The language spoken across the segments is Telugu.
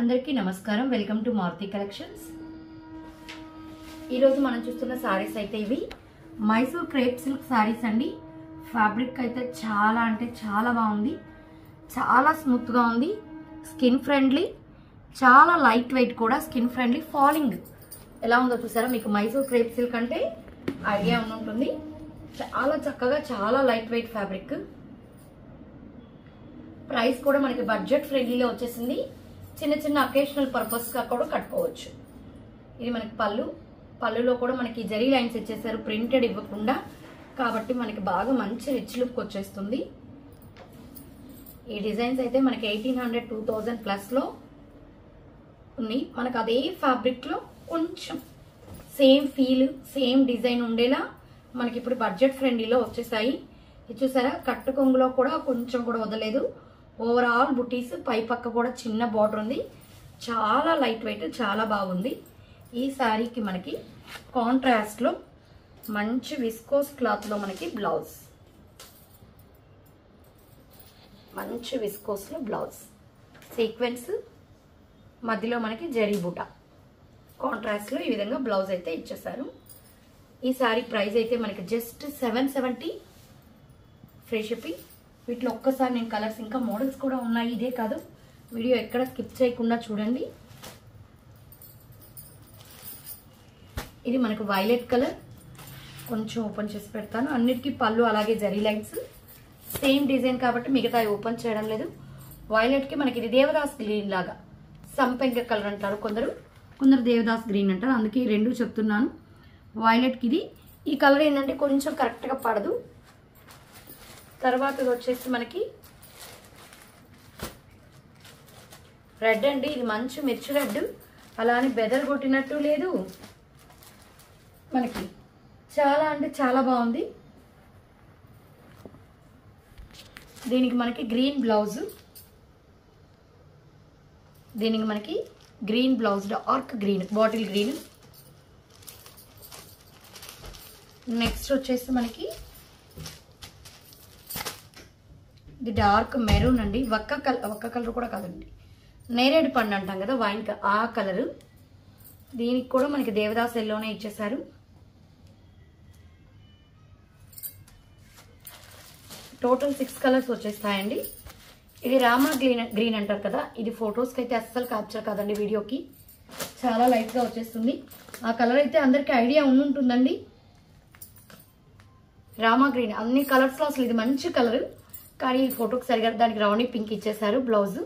అందరికీ నమస్కారం. Welcome to Maruti collections. ఈరోజు మనం చూస్తున్న సారీస్ అయితే ఇవి మైసూర్ క్రేప్ సిల్క్ సారీస్ అండి. ఫ్యాబ్రిక్ అయితే చాలా అంటే చాలా బాగుంది, చాలా స్మూత్గా ఉంది, స్కిన్ ఫ్రెండ్లీ, చాలా లైట్ వెయిట్ కూడా, స్కిన్ ఫ్రెండ్లీ. ఫాలింగ్ ఎలా ఉందో చూసారా? మీకు మైసూర్ క్రేప్ సిల్క్ అంటే ఐడియా ఉంటుంది. చాలా చక్కగా, చాలా లైట్ వెయిట్ ఫ్యాబ్రిక్. ప్రైస్ కూడా మనకి బడ్జెట్ ఫ్రెండ్లీలో వచ్చేసింది. చిన్న చిన్న అకేషనల్ పర్పస్గా కూడా కట్టుకోవచ్చు. ఇది మనకి పళ్ళులో కూడా మనకి జరీ లైన్స్ ఇచ్చేసారు, ప్రింటెడ్ ఇవ్వకుండా, కాబట్టి మనకి బాగా మంచి రిచ్ లుక్ వచ్చేస్తుంది. ఈ డిజైన్స్ అయితే మనకి 1800 2000 ప్లస్లో ఉన్నాయి. మనకు అదే ఫ్యాబ్రిక్లో కొంచెం సేమ్ ఫీల్, సేమ్ డిజైన్ ఉండేలా మనకి ఇప్పుడు బడ్జెట్ ఫ్రెండ్లీలో వచ్చేసాయి. ఇది చూసారా? కట్టు కొంగులో కూడా కొంచెం కూడా వదలేదు. ఓవరాల్ బుటీస్, పై పక్క కూడా చిన్న బార్డర్ ఉంది. చాలా లైట్ వెయిట్, చాలా బాగుంది. ఈ శారీకి మనకి కాంట్రాస్ట్లో మంచి విస్కోస్ క్లాత్లో మనకి బ్లౌజ్, మంచి విస్కోస్లో బ్లౌజ్, సీక్వెన్స్ మధ్యలో మనకి జరీ బూటా కాంట్రాస్ట్లో ఈ విధంగా బ్లౌజ్ అయితే ఇచ్చేసారు. ఈ శారీ ప్రైస్ అయితే మనకి జస్ట్ 770 ఫ్రీ షిప్పింగ్. వీటిలో ఒక్కసారి నేను కలర్స్, ఇంకా మోడల్స్ కూడా ఉన్నాయి, ఇదే కాదు, వీడియో ఎక్కడ స్కిప్ చేయకుండా చూడండి. ఇది మనకు వైలెట్ కలర్, కొంచెం ఓపెన్ చేసి పెడతాను. అన్నిటికీ పళ్ళు అలాగే జరీ లైన్స్, సేమ్ డిజైన్ కాబట్టి మిగతా ఓపెన్ చేయడం లేదు. వైలెట్కి మనకి ఇది దేవదాస్ గ్రీన్ లాగా, సంపెంగ కలర్ అంటారు కొందరు దేవదాస్ గ్రీన్ అంటారు, అందుకే ఈ రెండు చెప్తున్నాను. వైలెట్కి ఇది, ఈ కలర్ ఏంటంటే కొంచెం కరెక్ట్గా పడదు. తర్వాత వచ్చేసి మనకి రెడ్ అండి. ఇది మంచి మిర్చి రెడ్, అలానే బెదర్ కొట్టినట్టు లేదు, మనకి చాలా అంటే చాలా బాగుంది. దీనికి మనకి green blouse, dark green, bottle green. Next వచ్చేసి మనకి ఇది డార్క్ మెరూన్ అండి. ఒక్క కలర్ కూడా కాదండి, నేరేడు పండు అంటాం కదా, వైన్ ఆ కలరు. దీనికి కూడా మనకి దేవదాస్ ఎల్లోనే ఇచ్చేసారు. టోటల్ 6 కలర్స్ వచ్చేస్తాయండి. ఇది రామా గ్రీన్ అంటారు కదా, ఇది ఫొటోస్కి అయితే అస్సలు క్యాప్చర్ కాదండి, వీడియోకి చాలా లైట్గా వచ్చేస్తుంది. ఆ కలర్ అయితే అందరికీ ఐడియా ఉంటుందండి. రామా గ్రీన్ అన్ని కలర్స్లో అసలు ఇది మంచి కలర్, కానీ ఫోటోకి సరిగా దానికి రౌండ్ పింక్ ఇచ్చేసారు బ్లౌజ్.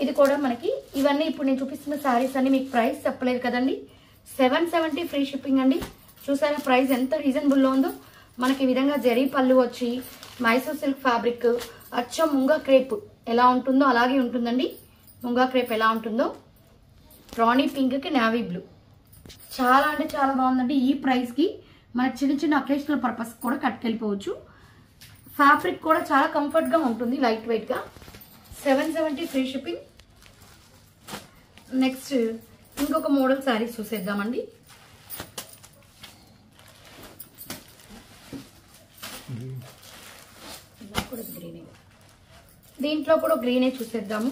ఇది కూడా మనకి ఇవన్నీ ఇప్పుడు నేను చూపిస్తున్న శారీస్ అన్ని మీకు ప్రైస్ చెప్పలేదు కదండి. 770 ఫ్రీ షిప్పింగ్ అండి. చూసారా ప్రైస్ ఎంత రీజనబుల్లో ఉందో. మనకి ఈ విధంగా జరీ పళ్ళు వచ్చి మైసూర్ సిల్క్ ఫ్యాబ్రిక్, అచ్చం ముంగా క్రేప్ ఎలా ఉంటుందో అలాగే ఉంటుందండి. ముంగా క్రేప్ ఎలా ఉంటుందో, రాణి పింక్కి నావీ బ్లూ, చాలా అంటే చాలా బాగుందండి. ఈ ప్రైస్కి మనకి చిన్న చిన్న అకేషనల్ పర్పస్ కూడా కట్టుకెళ్ళిపోవచ్చు. ఫ్యాబ్రిక్ కూడా చాలా కంఫర్ట్గా ఉంటుంది, లైట్ వెయిట్గా. 770 ఫ్రీ షిప్పింగ్. నెక్స్ట్ ఇంకొక మోడల్ శారీస్ చూసేద్దామండి. దీంట్లో కూడా గ్రీనే చూసేద్దాము.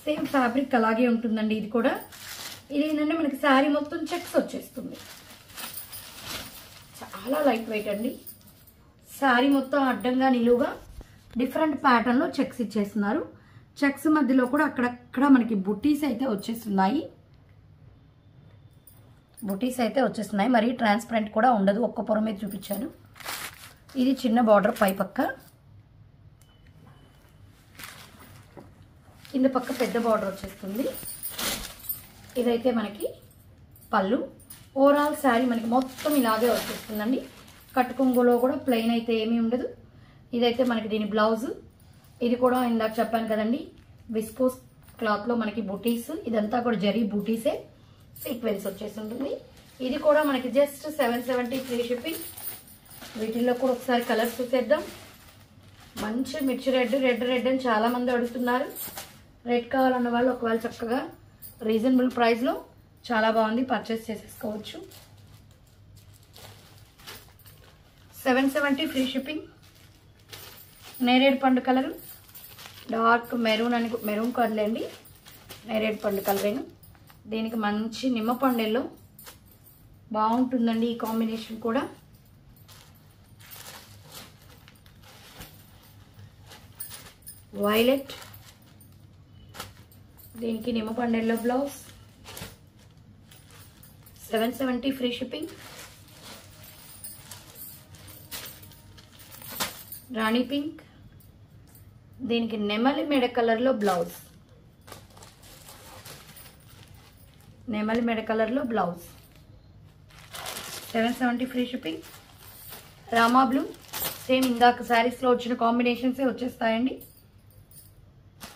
సేమ్ ఫ్యాబ్రిక్ అలాగే ఉంటుందండి. ఇది కూడా ఇది ఏంటంటే మనకి శారీ మొత్తం చెక్స్ వచ్చేస్తుంది, చాలా లైట్ వెయిట్ అండి. శారీ మొత్తం అడ్డంగా నిలువుగా డిఫరెంట్ ప్యాటర్న్లో చెక్స్ ఇచ్చేస్తున్నారు. చెక్స్ మధ్యలో కూడా అక్కడక్కడ మనకి బుటీస్ అయితే వచ్చేస్తున్నాయి. మరీ ట్రాన్స్పరెంట్ కూడా ఉండదు, ఒక్క పొర మీద చూపించాను. ఇది చిన్న బార్డర్, పై పక్క కింద పక్క పెద్ద బార్డర్ వచ్చేస్తుంది. ఇదైతే మనకి పళ్ళు. ఓవరాల్ శారీ మనకి మొత్తం ఇలాగే వచ్చేస్తుందండి. కట్టుకొంగులో కూడా ప్లెయిన్ అయితే ఏమీ ఉండదు. ఇదైతే మనకి దీని బ్లౌజ్. ఇది కూడా ఇందాక చెప్పాను కదండి, విస్కోస్ క్లాత్లో మనకి బుటీస్, ఇదంతా కూడా జరీ బుటీసే, సీక్వెన్స్ వచ్చేసి ఉంటుంది. ఇది కూడా మనకి జస్ట్ 770 ఫ్రీ షిప్పింగ్. వీటిల్లో కూడా ఒకసారి కలర్స్ చూసేద్దాం. మంచి మిర్చి రెడ్ అని చాలా మంది అడుగుతున్నారు. రెడ్ కావాలన్న వాళ్ళు ఒకవేళ చక్కగా రీజనబుల్ ప్రైస్లో చాలా బాగుంది, పర్చేస్ చేసేసుకోవచ్చు. 770 ఫ్రీ షిప్పింగ్. నేరేడు పండు కలరు, డార్క్ మెరూన్ కలర్లేండి, నేరేడు పండు కలరేను. దీనికి మంచి నిమ్మపండులో బాగుంటుందండి ఈ కాంబినేషన్ కూడా. వైలెట్, దీనికి నిమ్మపండులో బ్లౌజ్, 770 ఫ్రీ షిప్పింగ్. రాణి పింక్, దీనికి నెమలి మెడ కలర్లో blouse, 770 free shipping. Rama blue, same ఇందాక శారీస్లో వచ్చిన కాంబినేషన్సే వచ్చేస్తాయండి.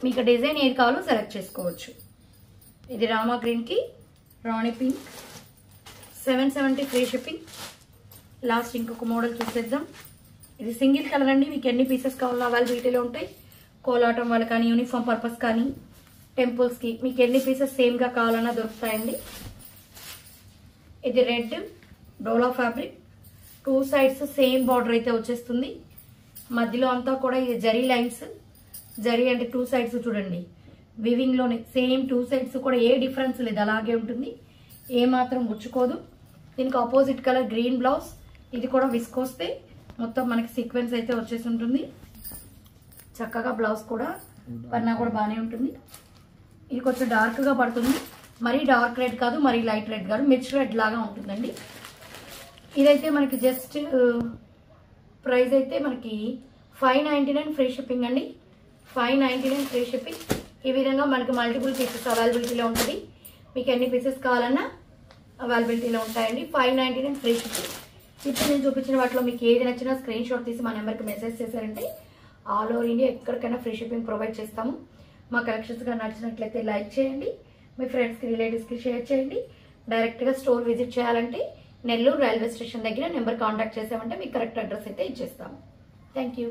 మీకు డిజైన్ ఏది కావాలో సెలెక్ట్ చేసుకోవచ్చు. ఇది రామా గ్రీన్కి రాణి పింక్, 770 ఫ్రీ షిప్పింగ్. లాస్ట్ ఇంకొక మోడల్ చూసేద్దాం. ఇది సింగిల్ కలర్ అండి, మీకు ఎన్ని పీసెస్ కావాలో అవైలబిలిటీలో ఉంటాయి. కోలాటం వాళ్ళు కానీ, యూనిఫామ్ పర్పస్ కానీ, టెంపుల్స్కి మీకు ఎన్ని పీసెస్ సేమ్గా కావాలన్నా దొరుకుతాయండి. ఇది రెడ్ డోలా ఫ్యాబ్రిక్, 2 సైడ్స్ సేమ్ బార్డర్ అయితే వచ్చేస్తుంది. మధ్యలో అంతా కూడా ఇది జరీ లైన్స్, జరీ అంటే 2 సైడ్స్ చూడండి వివింగ్లోనే సేమ్ 2 సైడ్స్ కూడా ఏ డిఫరెన్స్ లేదు, అలాగే ఉంటుంది, ఏ మాత్రం గుచ్చుకోదు. దీనికి ఆపోజిట్ కలర్ గ్రీన్ బ్లౌజ్, ఇది కూడా విస్కొస్తే మొత్తం మనకి సీక్వెన్స్ అయితే వచ్చేసి ఉంటుంది. చక్కగా బ్లౌజ్ కూడా పన్నా కూడా బాగానే ఉంటుంది. ఇది కొంచెం డార్క్గా పడుతుంది, మరీ డార్క్ రెడ్ కాదు, మరీ లైట్ రెడ్ కాదు, మిర్చ్ రెడ్ లాగా ఉంటుందండి. ఇదైతే మనకి జస్ట్ ప్రైస్ అయితే మనకి 599 ఫ్రీ షిప్పింగ్ అండి. 599 ఫ్రీ షిప్పింగ్. ఈ విధంగా మనకి మల్టిపుల్ పీసెస్ అవైలబిలిటీలో ఉంటుంది. మీకు ఎన్ని పీసెస్ కావాలన్నా అవైలబిలిటీలో ఉంటాయండి. 599 ఫ్రీ షిప్పింగ్. ఇప్పుడు నేను చూపించిన వాటిలో మీకు ఏది నచ్చినా స్క్రీన్ షాట్ తీసి మా నెంబర్కి మెసేజ్ చేశారంటే ఆల్ ఓవర్ ఇండియా ఎక్కడికైనా ఫ్రీ షిప్పింగ్ ప్రొవైడ్ చేస్తాము. మా కలెక్షన్స్గా నచ్చినట్లయితే లైక్ చేయండి, మీ ఫ్రెండ్స్కి రిలేటివ్స్కి షేర్ చేయండి. డైరెక్ట్గా స్టోర్ విజిట్ చేయాలంటే నెల్లూరు రైల్వే స్టేషన్ దగ్గర నెంబర్ కాంటాక్ట్ చేసామంటే మీకు కరెక్ట్ అడ్రస్ అయితే ఇచ్చేస్తాము. Thank you.